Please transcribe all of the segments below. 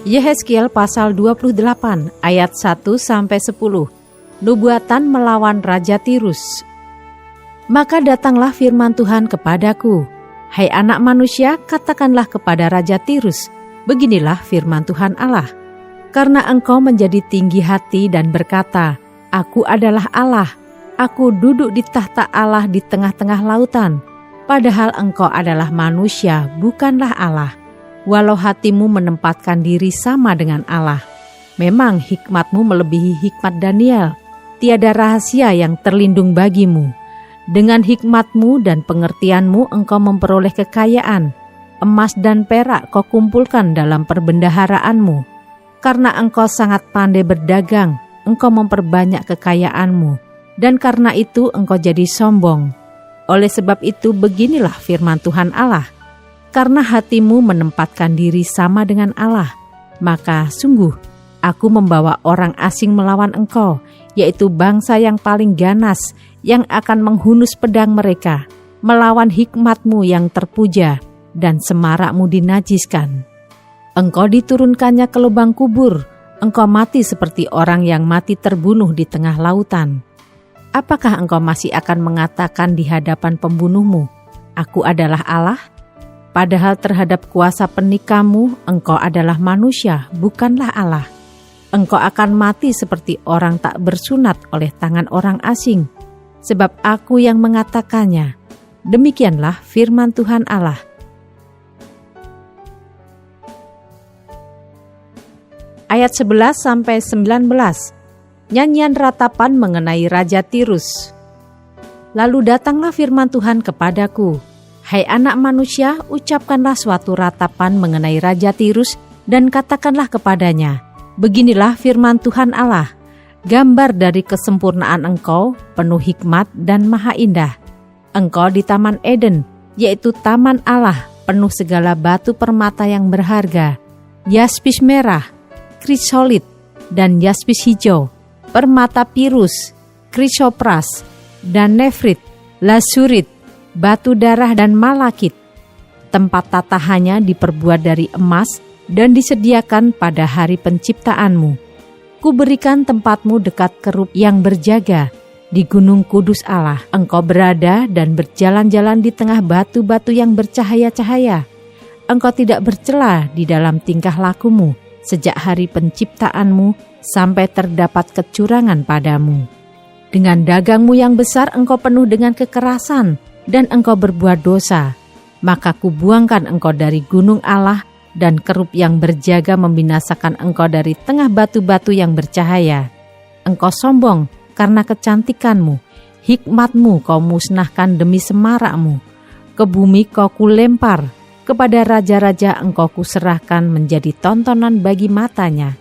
Yehezkiel pasal 28 ayat 1-10. Nubuatan melawan Raja Tirus. Maka datanglah firman Tuhan kepadaku, hai anak manusia, katakanlah kepada Raja Tirus, beginilah firman Tuhan Allah. Karena engkau menjadi tinggi hati dan berkata, aku adalah Allah, aku duduk di tahta Allah di tengah-tengah lautan. Padahal engkau adalah manusia, bukanlah Allah. Walau hatimu menempatkan diri sama dengan Allah. Memang hikmatmu melebihi hikmat Daniel. Tiada rahasia yang terlindung bagimu. Dengan hikmatmu dan pengertianmu engkau memperoleh kekayaan. Emas dan perak kau kumpulkan dalam perbendaharaanmu. Karena engkau sangat pandai berdagang, engkau memperbanyak kekayaanmu. Dan karena itu engkau jadi sombong. Oleh sebab itu beginilah firman Tuhan Allah. Karena hatimu menempatkan diri sama dengan Allah, maka sungguh aku membawa orang asing melawan engkau, yaitu bangsa yang paling ganas, yang akan menghunus pedang mereka, melawan hikmatmu yang terpuja, dan semarakmu dinajiskan. Engkau diturunkannya ke lubang kubur, engkau mati seperti orang yang mati terbunuh di tengah lautan. Apakah engkau masih akan mengatakan di hadapan pembunuhmu, aku adalah Allah? Padahal terhadap kuasa penikahmu, engkau adalah manusia, bukanlah Allah. Engkau akan mati seperti orang tak bersunat oleh tangan orang asing, sebab aku yang mengatakannya. Demikianlah firman Tuhan Allah. Ayat 11-19, nyanyian ratapan mengenai Raja Tirus. Lalu datanglah firman Tuhan kepadaku, hai anak manusia, ucapkanlah suatu ratapan mengenai Raja Tirus dan katakanlah kepadanya, beginilah firman Tuhan Allah, gambar dari kesempurnaan engkau, penuh hikmat dan maha indah. Engkau di Taman Eden, yaitu Taman Allah, penuh segala batu permata yang berharga, yaspis merah, krisolit, dan yaspis hijau, permata pirus, krisopras, dan nefrit, lasurit, batu darah dan malakit. Tempat tatahannya diperbuat dari emas dan disediakan pada hari penciptaanmu. Kuberikan tempatmu dekat kerub yang berjaga di gunung kudus Allah. Engkau berada dan berjalan-jalan di tengah batu-batu yang bercahaya-cahaya. Engkau tidak bercela di dalam tingkah lakumu sejak hari penciptaanmu sampai terdapat kecurangan padamu. Dengan dagangmu yang besar engkau penuh dengan kekerasan dan engkau berbuat dosa, maka kubuangkan engkau dari gunung Allah dan kerub yang berjaga membinasakan engkau dari tengah batu-batu yang bercahaya. Engkau sombong karena kecantikanmu, hikmatmu kau musnahkan demi semarakmu. Ke bumi kau kulempar, kepada raja-raja engkau kuserahkan menjadi tontonan bagi matanya.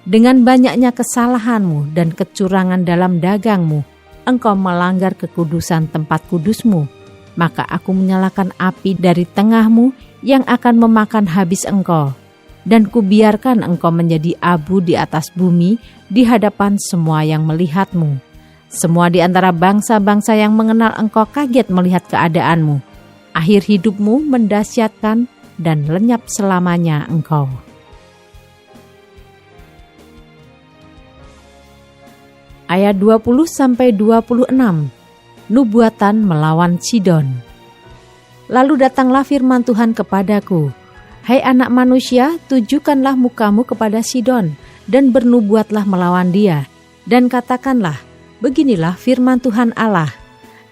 Dengan banyaknya kesalahanmu dan kecurangan dalam dagangmu, engkau melanggar kekudusan tempat kudusmu. Maka aku menyalakan api dari tengahmu yang akan memakan habis engkau. Dan kubiarkan engkau menjadi abu di atas bumi di hadapan semua yang melihatmu. Semua di antara bangsa-bangsa yang mengenal engkau kaget melihat keadaanmu. Akhir hidupmu mendasyatkan dan lenyap selamanya engkau. Ayat 20-26. Nubuatan melawan Sidon. Lalu datanglah firman Tuhan kepadaku, hai anak manusia, tujukanlah mukamu kepada Sidon, dan bernubuatlah melawan dia, dan katakanlah, beginilah firman Tuhan Allah,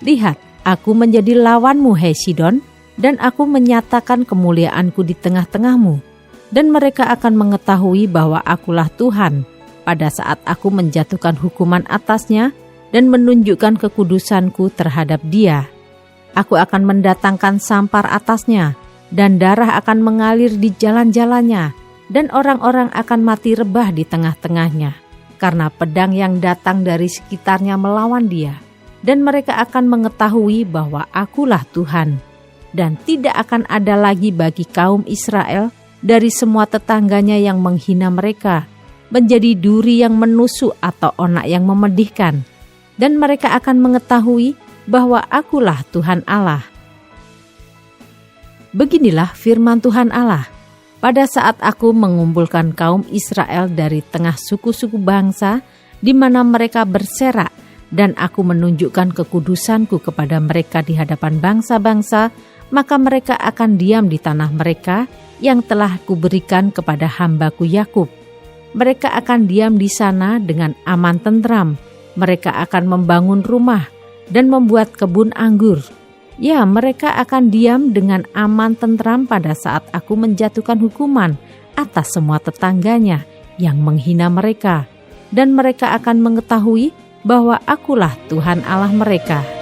lihat, aku menjadi lawanmu, hai Sidon, dan aku menyatakan kemuliaanku di tengah-tengahmu, dan mereka akan mengetahui bahwa akulah Tuhan, pada saat aku menjatuhkan hukuman atasnya, dan menunjukkan kekudusanku terhadap dia. Aku akan mendatangkan sampar atasnya, dan darah akan mengalir di jalan-jalannya, dan orang-orang akan mati rebah di tengah-tengahnya, karena pedang yang datang dari sekitarnya melawan dia. Dan mereka akan mengetahui bahwa akulah Tuhan, dan tidak akan ada lagi bagi kaum Israel dari semua tetangganya yang menghina mereka, menjadi duri yang menusuk atau onak yang memedihkan. Dan mereka akan mengetahui bahwa akulah Tuhan Allah. Beginilah firman Tuhan Allah, Pada saat aku mengumpulkan kaum Israel dari tengah suku-suku bangsa di mana mereka berserak, dan aku menunjukkan kekudusanku kepada mereka di hadapan bangsa-bangsa, maka mereka akan diam di tanah mereka yang telah kuberikan kepada hambaku Yakub. Mereka akan diam di sana dengan aman tentram. Mereka akan membangun rumah dan membuat kebun anggur. Ya, mereka akan diam dengan aman tentram pada saat aku menjatuhkan hukuman atas semua tetangganya yang menghina mereka. Dan mereka akan mengetahui bahwa akulah Tuhan Allah mereka.